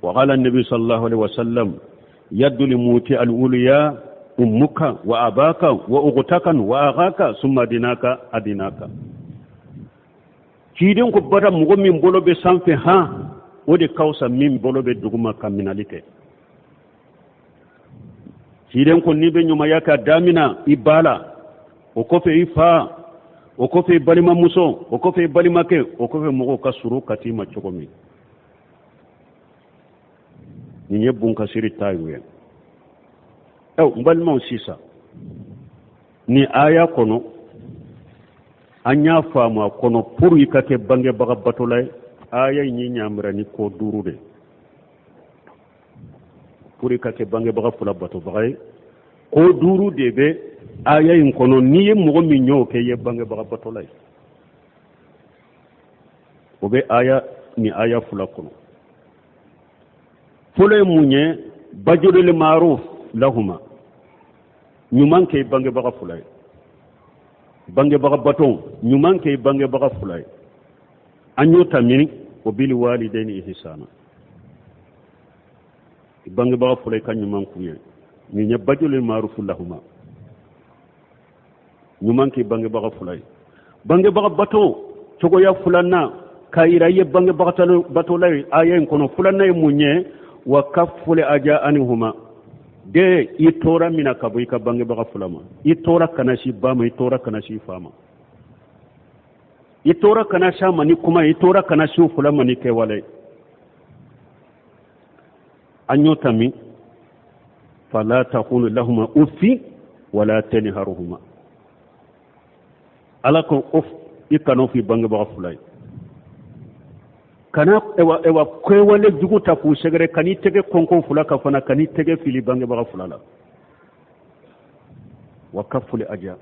وقال النبي صلى الله عليه وسلم يد الموت الأولياء أمك وأباك وأغتك وأغاك ثم ديناك أديناك كيدين كبرا مغمين بولو بسانفي ها ودي كوسا مين بولو بدغما كاميناليك كيدين كو نيبي نيوما ياكا دامنا إبالا وكوفي إفا وكوفي بالما موسو وكوفي بالما كي وكوفي مغو كسرو كتيما تشوكومي ni yebbun kasiri tayuye mbalma sisa ni aya kono anya fama kono pour yikake bange baga batolay aya ni nyamra ni ko durude pour yikake bange baga fula bato bagay ko durude be aya in kono ni ye mo mi nyoke ye bange baga batolay obe aya ni aya fula kono fule munye bajurul ma'ruf lahuma nyuman ke bange baga fulay bange baga baton nyuman ke bange baga fulay anyo tamini wa bil walidaini ihsana bange baga fulay kan nyuman kuye ni nya bajurul ma'ruf lahuma nyuman ke bange baga fulay bange baga bato togo ya fulanna kayira ye bange baga bato lay ayen kono fulanna munye wa kafule aja anihuma de itora mina kabu ka bange baga fulama itora kanashi bama itora kanashi fama itora kanasha mani kuma itora kanashi fulama ni ke wale anyotami fala taqulu lahum ufi wala tanharuhuma alako of ikano fi bange baga fulay kana ewa kwewale juguta ku segere kani tege konko fula ka fana kani tege fili bange baga fulala wa kafuli aja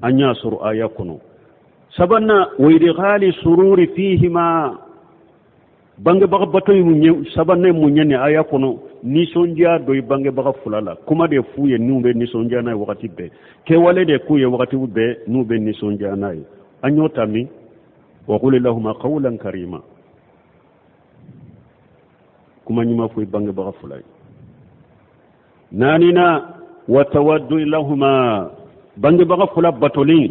anya suru aya kuno sabanna wa idghali sururi fihima bange baga batoy munye sabanna munye ne aya kuno ni sonja do bange baga fulala kuma de fuye numbe ni sonja na wakati be ke wale de kuye wakati be nube ni sonja na anyota mi وقول لهم قولا كريما كما نما في بانغ بغا فلاي نانينا وتود لهما بانغ بغا فلا باتولين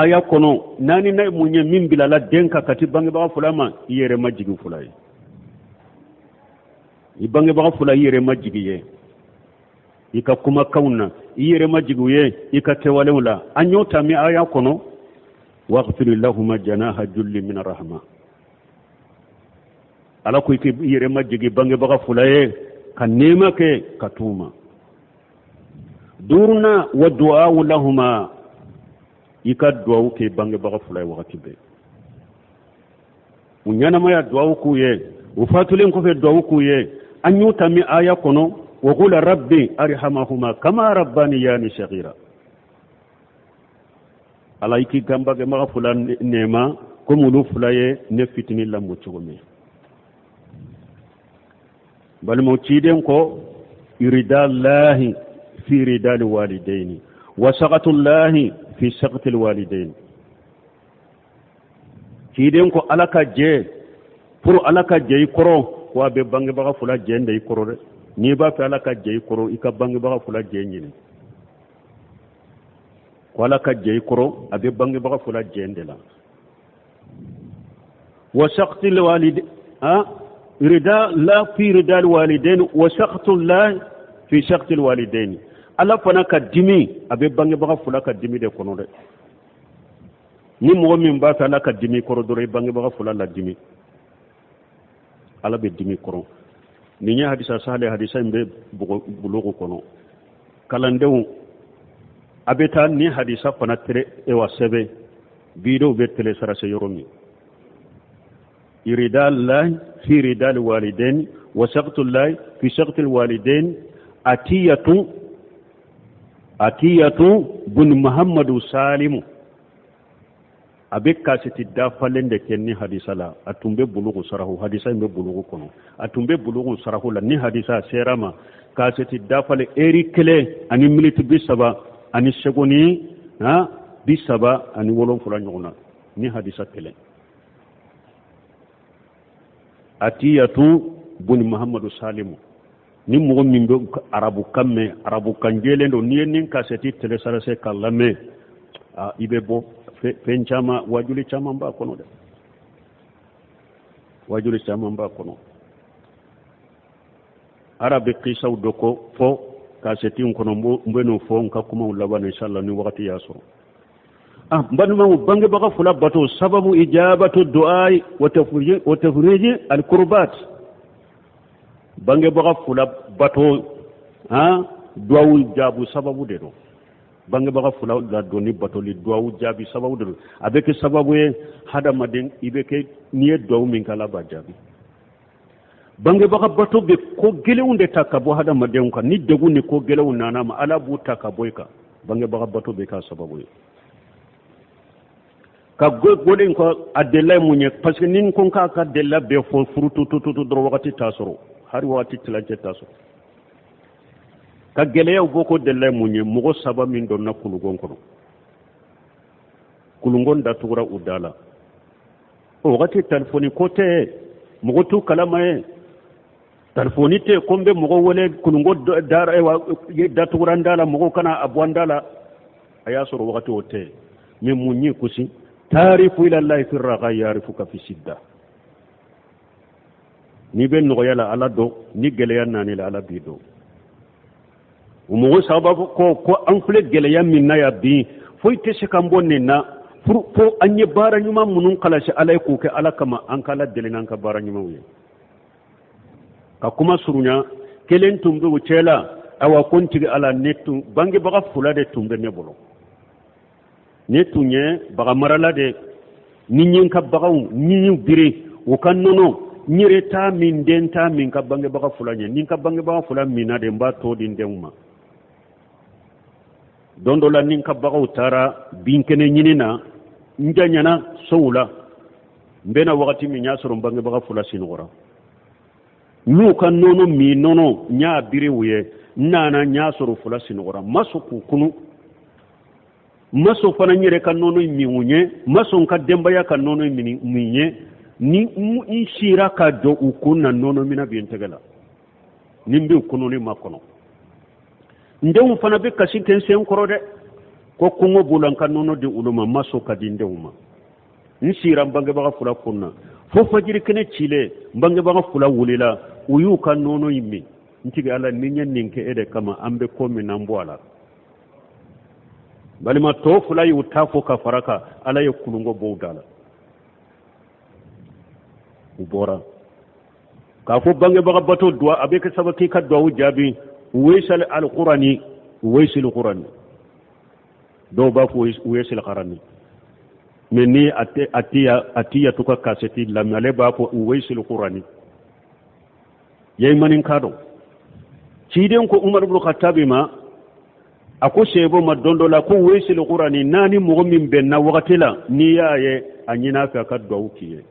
آية كونو نانينا مونye min bilala denka kati bangé baga fulama yere majigi fulay i bangé baga fulay yere majigi ye ika kuma kauna yere majigi ye ika tewalewla anyota mi aya kono واغفر لهما جناح الذل من الرحمه ala ko ke yere majigi bange baga fulaye kan nema ke katuma durna wa du'a lahumma ika du'a ke bange baga fulaye wakati be unyana ma ya du'a ku ye ufatulin ko fe du'a ku ye anyuta mi aya kono wa qul rabbi arhamahuma kama rabbani yani shaghira ala iki gamba ge maga fulan nema ko mulu fulaye ne fitini lambo chogome bal mo ciden ko iridallahi fi ridal walidaini wa saqatullahi fi saqatil walidaini ciden ko alaka je pour alaka je koro wa be bangi baga fula je ndey koro de ni ba fi alaka je koro ika bangi baga fula je nyini wala ka jey koro abe bangi baga fula jende la wa shaqtil walid rida la fi rida al walidain wa shaqtul la fi shaqtil walidain ala fana ka dimi abe bangi baga fula ka dimi de kono de ni mo min ba ta la ka dimi koro dore bangi baga fula la dimi ala be dimi koro ni nya hadisa sahale hadisa mbe bulugo kono kalandew abeta ni hadisa fana tere ewa sebe bido be tele sarase yoromi iridal la fi ridal walidain wa saqtul la fi saqtil walidain atiyatu bun muhammadu salimu abe kasiti dafalende kenni hadisa la atumbe bulugu sarahu hadisa mbe bulugu kono atumbe bulugu sarahu la ni hadisa serama kasiti dafale eri kele ani militi bisaba ani segoni bisaba ani wolon fula nyogona ni hadisa tele atiyatu buni muhammadu salimu ni mogo min be arabu kamme arabu kanjele do ni nin kaseti tele sarase kallame ibe bo fen chama wajuli chama mba kono de wajuli chama mba kono arabe qisa doko fo kaseti kono mbeno fo nka kuma ulabana inshallah ni wakati yaso banuma bange baka fula bato sababu ijabatu du'a wa tafriji al-kurbat bange baka fula bato du'a jabu sababu de do bange baka fula da doni bato li du'a jabi sababu de do abeke sababu e hada maden ibeke niye du'a min kala ba jabi bange baka bato be ko gelewunde takabo hada maden ka ni degu ni ko gelewu nana ma ala bu takabo ka bange baka bato be ka sababu e ka godin ko adella munye parce que nin kon ka della be fo furutu tutu do wakati tasoro hari wakati tilaje tasoro ka geleya boko della munye mugo saba min don na kulugon kono kulungon da tugura udala o wakati telefoni kote mugo tu kalama e telefoni te kombe mugo wole kulungo dara e da tugura ndala mugo kana abwandala ayasoro wakati ote mi munyi kusi tarifu ila Allah fi raga yarifuka fi sidda ni ben no yala ala do ni geleya nani la ala bido umu sababu ko anfle geleya minna ya bi foi tese kambonne na fo anye bara nyuma munun kala shi alai ko ke ala kama an kala delinan ka bara nyuma wuye ka kuma surunya kelen tumbe wucela awa konti ala netu bangi baga fulade tumbe ne bolo ne tunye baga marala de ninyin ka bagaw ninyin bire o kan nono nyire ta min den ta min ka bange baga fulanye nin ka bange baga fulan mina de mba to din denuma dondo la nin ka bagaw tara binkene nyinina njanyana sowula mbena wakati mi nyasoro bange baga fula sinora nu kan nono mi nono nya bire wuye nana nyasoro fula sinora maso kunu maso fana nyere kan nono miunye maso ka dembaya kan nono minye ni shira ka do ukuna nono mina bientegala nimbi ukunu ni makono ndewu fana be kasi tensen korode ko kungo bulan kan nono de uluma maso ka dindewuma nshira mbange baga fula kunna fo fajiri kene chile mbange baga fula wulila uyu kan nono yimmi ntige ala ninyen ninke ede kama ambe komi nambwala balima to fulay utafo ka faraka ala yakulungo bowdala ubora ka fo bange baga bato dua abeke sabaki ka dua jabi weysal alqurani weysil qurani do ba fo weysil qarani meni atiya tuka kaseti lamale ba fo weysil qurani yey manin kado ciden ko umar ibn khattab ma ako sebo madondo la ko weysil qurani nani mo min benna wakatila ni yaye anyina fa ka do kiye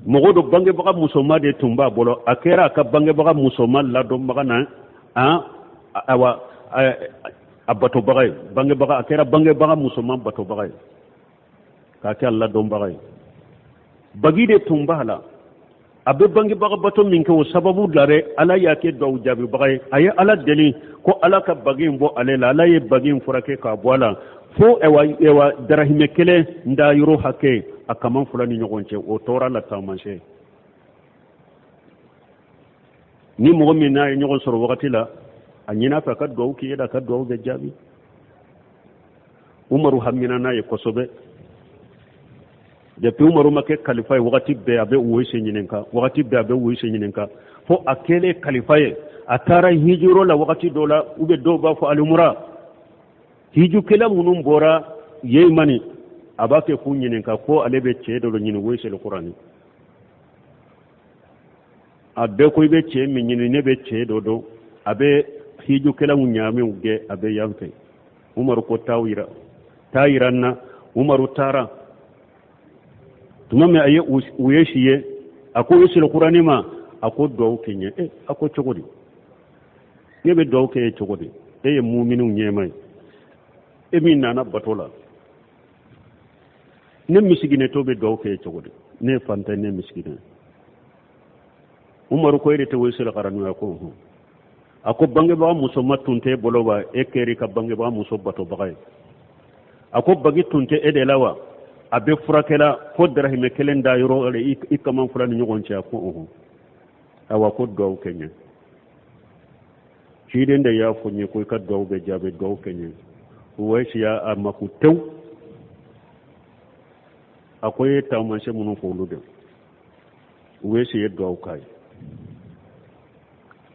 mo do bange baka musoma de tumba bolo akera ka bange baka musoma la do magana awa abato bagay bange baka akera bange baka musoma bato bagay ka ta Allah do bagay bagi de tumba la abe bangi baga bato min ko sababu dare ala yake do jabi bagay ay ala deli ko ala ka bagi mbo alela ala ye bagi furake ka boala fo ewa darahime kele nda yuro hake akaman fulani nyogonche o tora la tamanche ni mo min na nyogon soro wakati la anyina fa ka do ki yeda ka do be jabi umaru hamina na ye kosobe depuis umaru make khalifa wakati be abe uwese nyinenka wakati be abe uwese nyinenka fo akele khalifa ye atara hijiro la wakati dola ube do ba fo alumura hiju kala munum bora yeymani abake fu nyinenka ko alebe cedo lo nyini wese alqurani abe ko be ce mi nyini ne be cedo do abe hiju kala munyame uge abe yamfe umaru ko tayiranna umaru tara tumame aye uyeshiye ako wese alqurani ma ako do kenye ako chogodi yebe do ke chogodi mu'minu nyemay min nana batola ne misigine to be do ke chogodi ne fanta ne misigine umaru ko irete wesila qaranu ya ko ako bange ba muso matunte boloba ekeri ka bange ba muso bato bagay ako bagi tunte edelawa abe furakela ko darahime kelen da yoro ale ikaman fulani nyogon ci ko awa ko do kenya shi den da ya funye ko ka do be jabe do kenya wesi ya amaku tew akoy tawmanse munu folude wesi ye do kai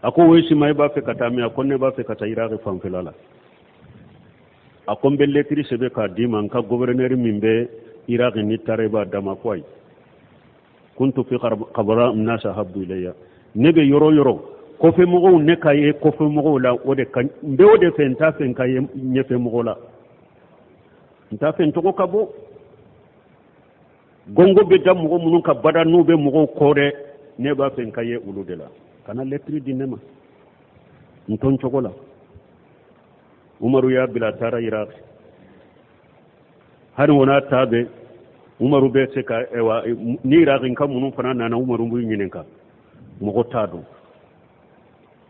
ako wesi may ba fe kata mi akonne ba fe kata iraqi fanfilala akon belle tri sebe ka diman ka gouverneur mimbe iraqi ni tareba dama koy kuntu fi qabra an-nas habbu ilayya nebe yoro ko fe mo ne kay ko fe mo la ode kan be ode fe nta fe kay nyefe mo la nta fe to ko kabo gongo be dam mo munun ka bada no be mo kore ne ba fe kay uludela kana letri dinema nton chokola umaru ya bila tara iraq har wona tabe umaru be se ka ewa ni iraq kan munun fana na umaru bu nyinen ka mo tado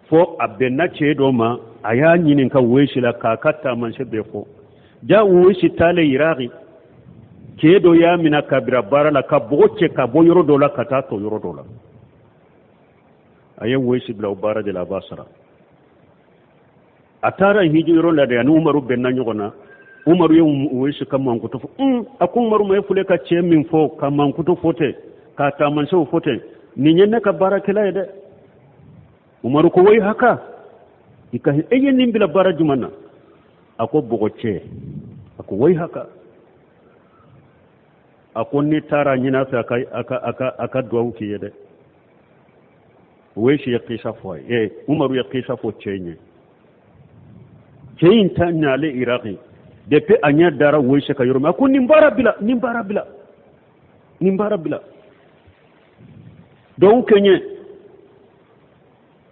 fo abena chedo ma aya nyinin ka weshila ka katta man shebe fo ja weshi tale iraq kedo ya mina kabira barala ka boche ka boyoro dola kata to yoro dola ayen weshi bla ubara de la basra atara hijiro la de umaru benna nyogona umaru ye weshi kam man kuto akun umaru may fule ka chemin fo kam man kuto fote ka ta man so fote ni nyenna ka barakela de umaru ko way haka ika eyen nimbila bara jumana ako bogoche ako way haka ako ni tara nyina sa aka duwa ki yede weshi ya kisha fo umaru ya kisha fo chenye cheyin tanya le iraqi depe anya dara weshi ka yoroma ko nimbara bila donc kenye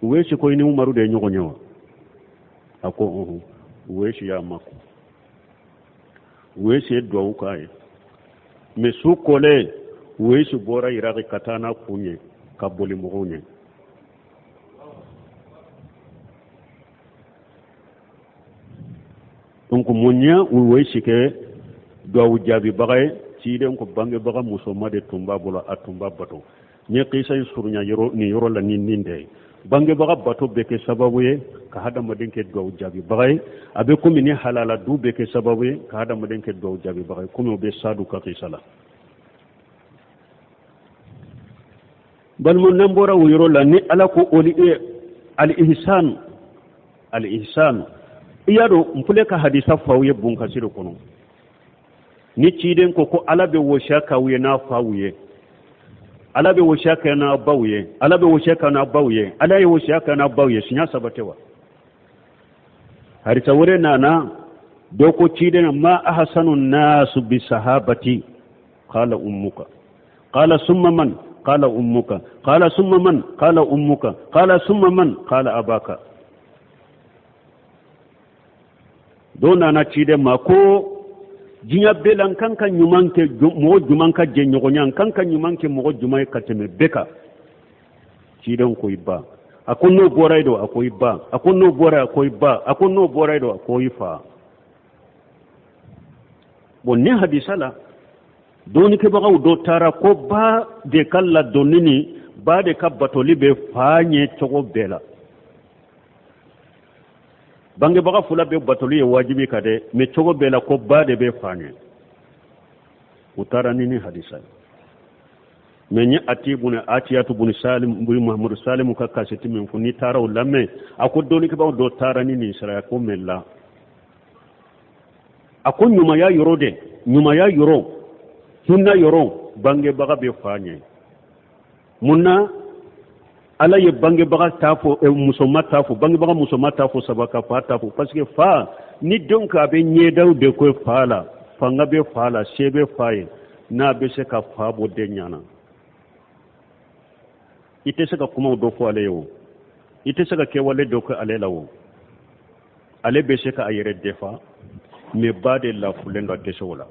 weshi ko ni umaru de nyogo nyawa ako weshi ya mako weshi do kai me su kole weshi bora iraqi katana kunye kaboli mugunye donc munya weshi ke do jabi bagay ci den ko bange baga musoma de tumba bolo atumba bato nye qisa surunya yoro la ninde bange baga bato beke sababu ye ka hada maden ke do jabi bagay abe ko mini halala du beke sababu ye ka hada maden ke do jabi bagay ko be sadu ka qisa la bal mun nambora yoro la ni ala ko oli al ihsan iyado mpule ka hadisa fawye bunka siro kono ni ciden ko alabe wo shaka wuye na fawye alabe wo shaka na bawye alabe wo shaka na bawye alaye wo shaka na bawye sinya sabatewa harita wure nana doko ciden ma ahsanun nas bi sahabati qala ummuka qala summa man qala ummuka qala summa man qala ummuka qala summa man qala abaka dona na cide ma ko jinya belan kanka nyumanke mo jumanka je nyogonyan kanka nyumanke mo jumay kateme beka ciden ko ibba akonno boraydo akoy ibba akonno bora akoy ibba akonno boraydo akoy fa bonni hadisala doni ke bagaw do tara ko ba de kala donini ba de kabbato libe faanye togo bela bange baga fula be batolu ye wajibi kade me chogo bela ko bade be fane utara nini hadisa menye atibuna atiyatu bun salim bun muhammad salim ka kaseti min funi tara ulame akodoni ke bawo do tara nini isra ko mella akon nyuma ya yoro hinna yoro bange baga be fane munna ala ye bange baga tafo musoma tafo bange baga musoma tafo sabaka fa tafo parce que fa ni donc abe nyedaw de ko fala fanga be fala sebe faye na be se ka fa bo de nyana ite se ka kuma do fo ale yo ite se ka ke wale do ko ale lawo ale be se ka ayere defa, me bade la fulendo te sola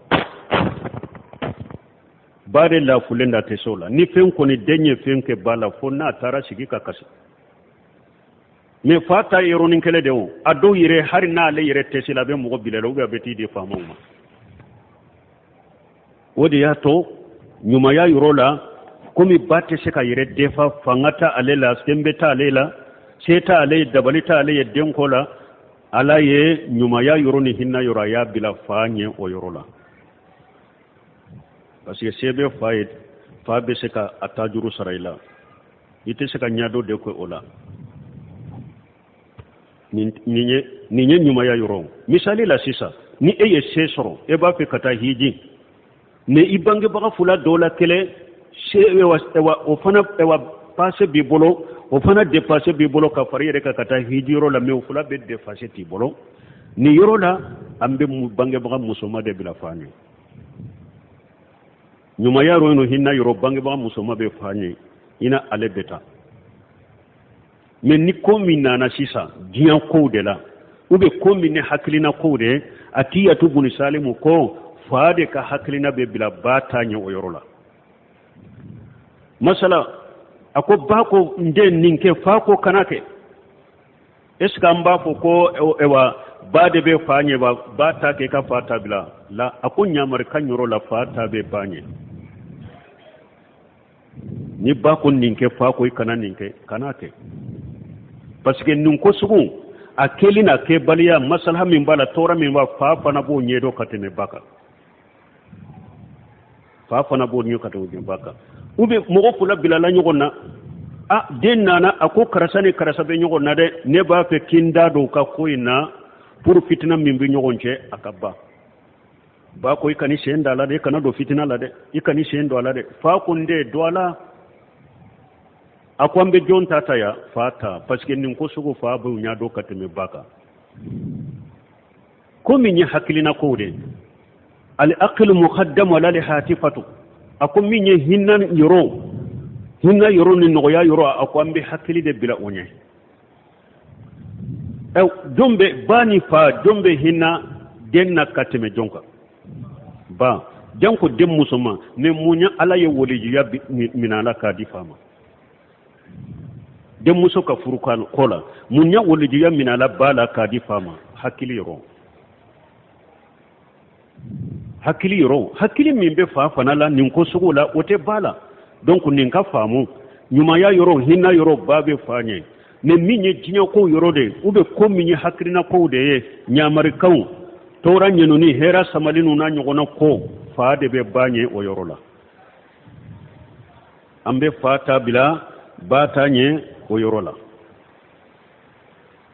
bare la fulenda te sola ni fen ko ni denye fen ke bala fo na tara sigi ka kasi me fata ironin kele de o ado yire har na le yire te sila be mo bilelo be beti de famo ma wodi ya to nyuma ya yurola komi batte se ka yire defa fangata alela sembeta alela seta ale dabalita ale yedden kola ala ye nyuma ya yoroni hinna yora ya bila fanye o yorola parce que sebe fayet fa be se ka atajuru saraila ite se ka nyado de ko ola ni nyuma ya yoro misali la sisa ni eye sesoro e ba fe kata hiji ne ibange baka fula dola kele shewa o fana ewa passe bi bolo o fana dépasser bi bolo ka fari reka kata hijiro la me o fula be dépasser ti bolo ni yoro la ambe mu bange baka musoma de bila fani nyuma ya ro no hinna yoro bange baka musoma be fani ina ale beta men ni komi nana sisa diyan ko de la ube komi ne haklina ko de atiya tu buni salimu ko faade ka haklina be bila bata nya o yoro la masala ako bako nde ninke fako kanake eska amba ko ewa bade be fanye ba bata ke ka fata bila la ako nyamar kanyoro la fata be fanye ni bako ninke fako ikana ninke kanake parce que nun ko sugu akeli na ke baliya masalha min bala tora min ba fa na bo nyedo katene baka fa na bo nyedo katene baka ube mogo fula bilala nyogon na a den nana ako karasane karasabe nyogon na de ne ba fe kinda do ka koina pour fitina min bi nyogon che akaba ba ko ikani shenda la de kana do fitina la de ikani shendo la de fa ko nde do ala akwambe jon tata ya fata parce que nin ko sugo fa bu nya do kateme baka ko min ya hakilina ko de al aql muqaddam wala li hatifatu akum min ye hinna yoro ni noya yoro akwambe hakili de bila onye dombe bani fa dombe hinna denna kateme jonka ba janko dem musuma ne munya ala ye woliji ya minala ka di fama dem muso ka furukan kola munya woliji ya minala bala ka di fama hakili yoro hakili min be fa fanala nin ko sugula wote bala donc nin ka famu nyuma ya yoro hinna yoro babe fanye ne minye jinya ko yoro de ube ko minye hakirina ko de nyamari kaw tora nyeno ni hera samalinu na nyogona ko fa de be banye o yoro la ambe fata bila bata nye o yoro la